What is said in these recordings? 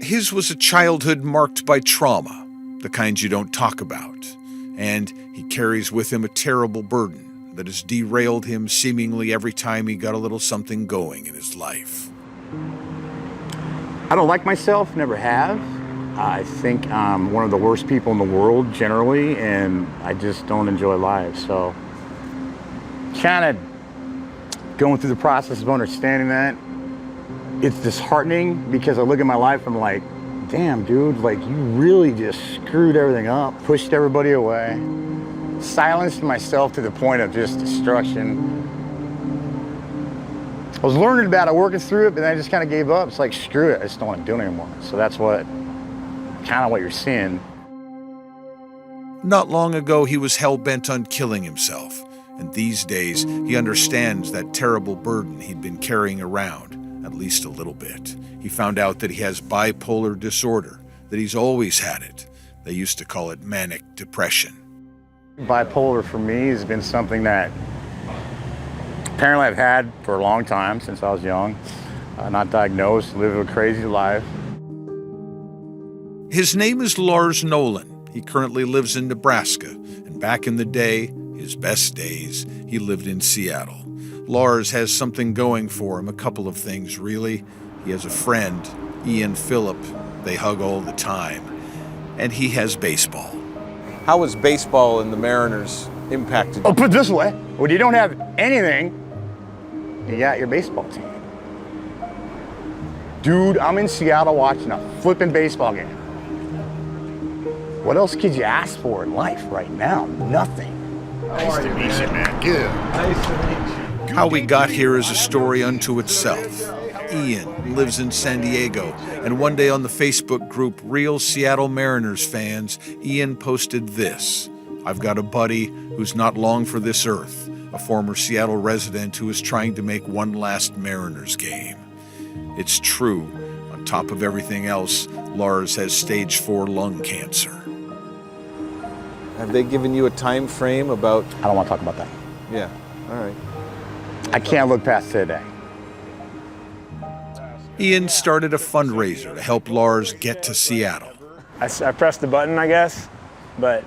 His was a childhood marked by trauma, the kind you don't talk about, and he carries with him a terrible burden that has derailed him seemingly every time he got a little something going in his life. I don't like myself, never have. I think I'm one of the worst people in the world generally, and I just don't enjoy life. So kind of going through the process of understanding that, it's disheartening because I look at my life and I'm like, damn, dude, like you really just screwed everything up, pushed everybody away, silenced myself to the point of just destruction. I was learning about it, working through it, but then I just kind of gave up. It's like, screw it, I just don't want to do it anymore. So that's kind of what you're seeing. Not long ago, he was hell-bent on killing himself, and these days, he understands that terrible burden he'd been carrying around, at least a little bit. He found out that he has bipolar disorder, that he's always had it. They used to call it manic depression. Bipolar for me has been something that apparently I've had for a long time, since I was young. Not diagnosed, live a crazy life. His name is Lars Nolan. He currently lives in Nebraska, and back in the day, his best days, he lived in Seattle. Lars has something going for him, a couple of things, really. He has a friend, Ian Phillip. They hug all the time. And he has baseball. How was baseball and the Mariners impacted? I'll put it this way, when you don't have anything, you got your baseball team. Dude, I'm in Seattle watching a flipping baseball game. What else could you ask for in life right now? Nothing. Nice to meet you, man. Good. Nice to meet you. How we got here is a story unto itself. Ian lives in San Diego, and one day on the Facebook group Real Seattle Mariners Fans, Ian posted this. I've got a buddy who's not long for this earth, a former Seattle resident who is trying to make one last Mariners game. It's true. On top of everything else, Lars has stage 4 lung cancer. Have they given you a time frame about? I don't want to talk about that. Yeah, all right. I can't look past today. Ian started a fundraiser to help Lars get to Seattle. I pressed the button, I guess, but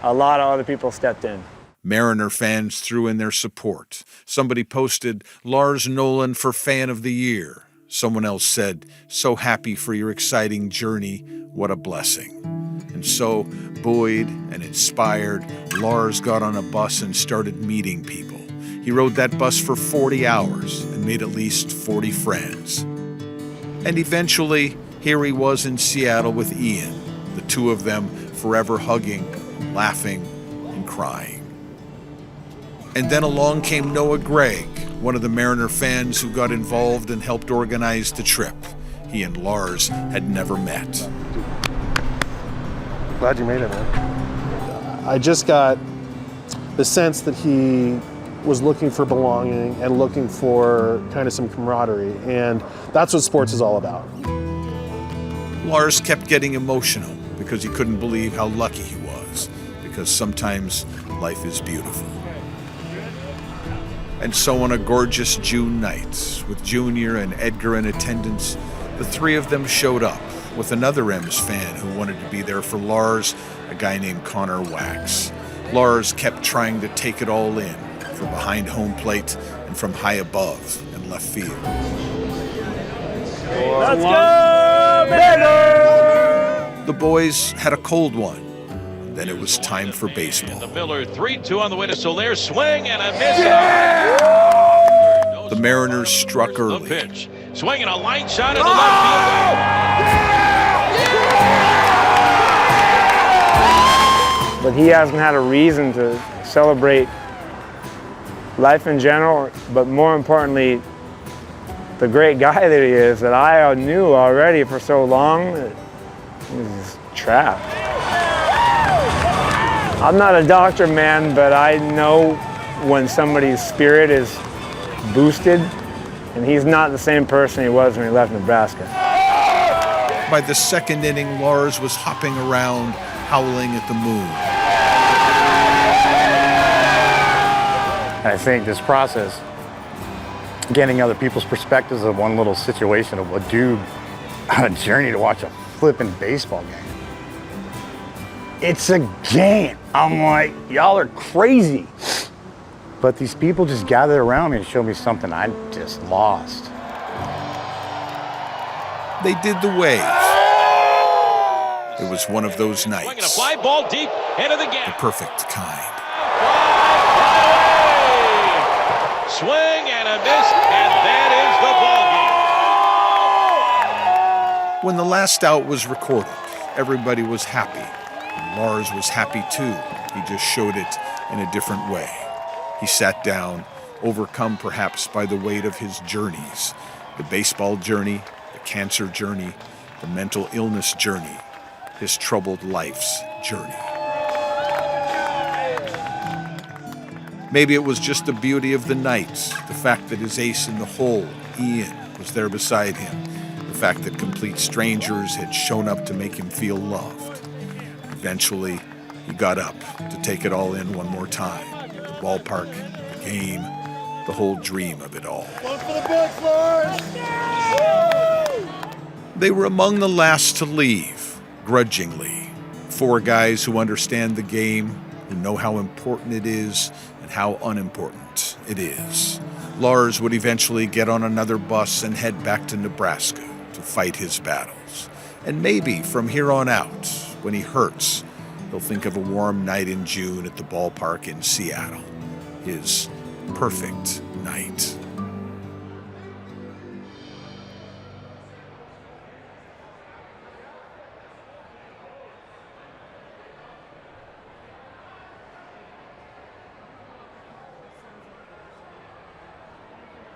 a lot of other people stepped in. Mariner fans threw in their support. Somebody posted, Lars Nolan for Fan of the Year. Someone else said, so happy for your exciting journey, what a blessing. And so, buoyed and inspired, Lars got on a bus and started meeting people. He rode that bus for 40 hours and made at least 40 friends. And eventually, here he was in Seattle with Ian, the two of them forever hugging, laughing, and crying. And then along came Noah Gregg, one of the Mariner fans who got involved and helped organize the trip. He and Lars had never met. Glad you made it, man. I just got the sense that he was looking for belonging and looking for kind of some camaraderie, and that's what sports is all about. Lars kept getting emotional because he couldn't believe how lucky he was, because sometimes life is beautiful. And so on a gorgeous June night, with Junior and Edgar in attendance, the three of them showed up with another M's fan who wanted to be there for Lars, a guy named Connor Wax. Lars kept trying to take it all in, from behind home plate and from high above in left field. Let's go, Miller! The boys had a cold one. Then it was time for baseball. The Miller 3-2 on the way to Soler, swing and a miss. Yeah! The Mariners struck early. The pitch, swinging a line shot into left field. But he hasn't had a reason to celebrate life in general, but more importantly, the great guy that he is, that I knew already for so long, he's trapped. I'm not a doctor, man, but I know when somebody's spirit is boosted, and he's not the same person he was when he left Nebraska. By the second inning, Lars was hopping around, howling at the moon. I think this process, getting other people's perspectives of one little situation of a dude on a journey to watch a flipping baseball game. It's a game. I'm like, y'all are crazy. But these people just gathered around me and showed me something I just lost. They did the wave. It was one of those Swinging a nights, fly ball deep into the the gap. perfect kind. Swing and a miss, and that is the ball game. When the last out was recorded, everybody was happy. And Lars was happy too. He just showed it in a different way. He sat down, overcome perhaps by the weight of his journeys, the baseball journey, the cancer journey, the mental illness journey, his troubled life's journey. Maybe it was just the beauty of the night, the fact that his ace in the hole, Ian, was there beside him, the fact that complete strangers had shown up to make him feel loved. Eventually, he got up to take it all in one more time. The ballpark, the game, the whole dream of it all. One for the books, Lars! They were among the last to leave, grudgingly. 4 guys who understand the game, who know how important it is and how unimportant it is. Lars would eventually get on another bus and head back to Nebraska to fight his battles. And maybe from here on out, when he hurts, he'll think of a warm night in June at the ballpark in Seattle. His perfect night.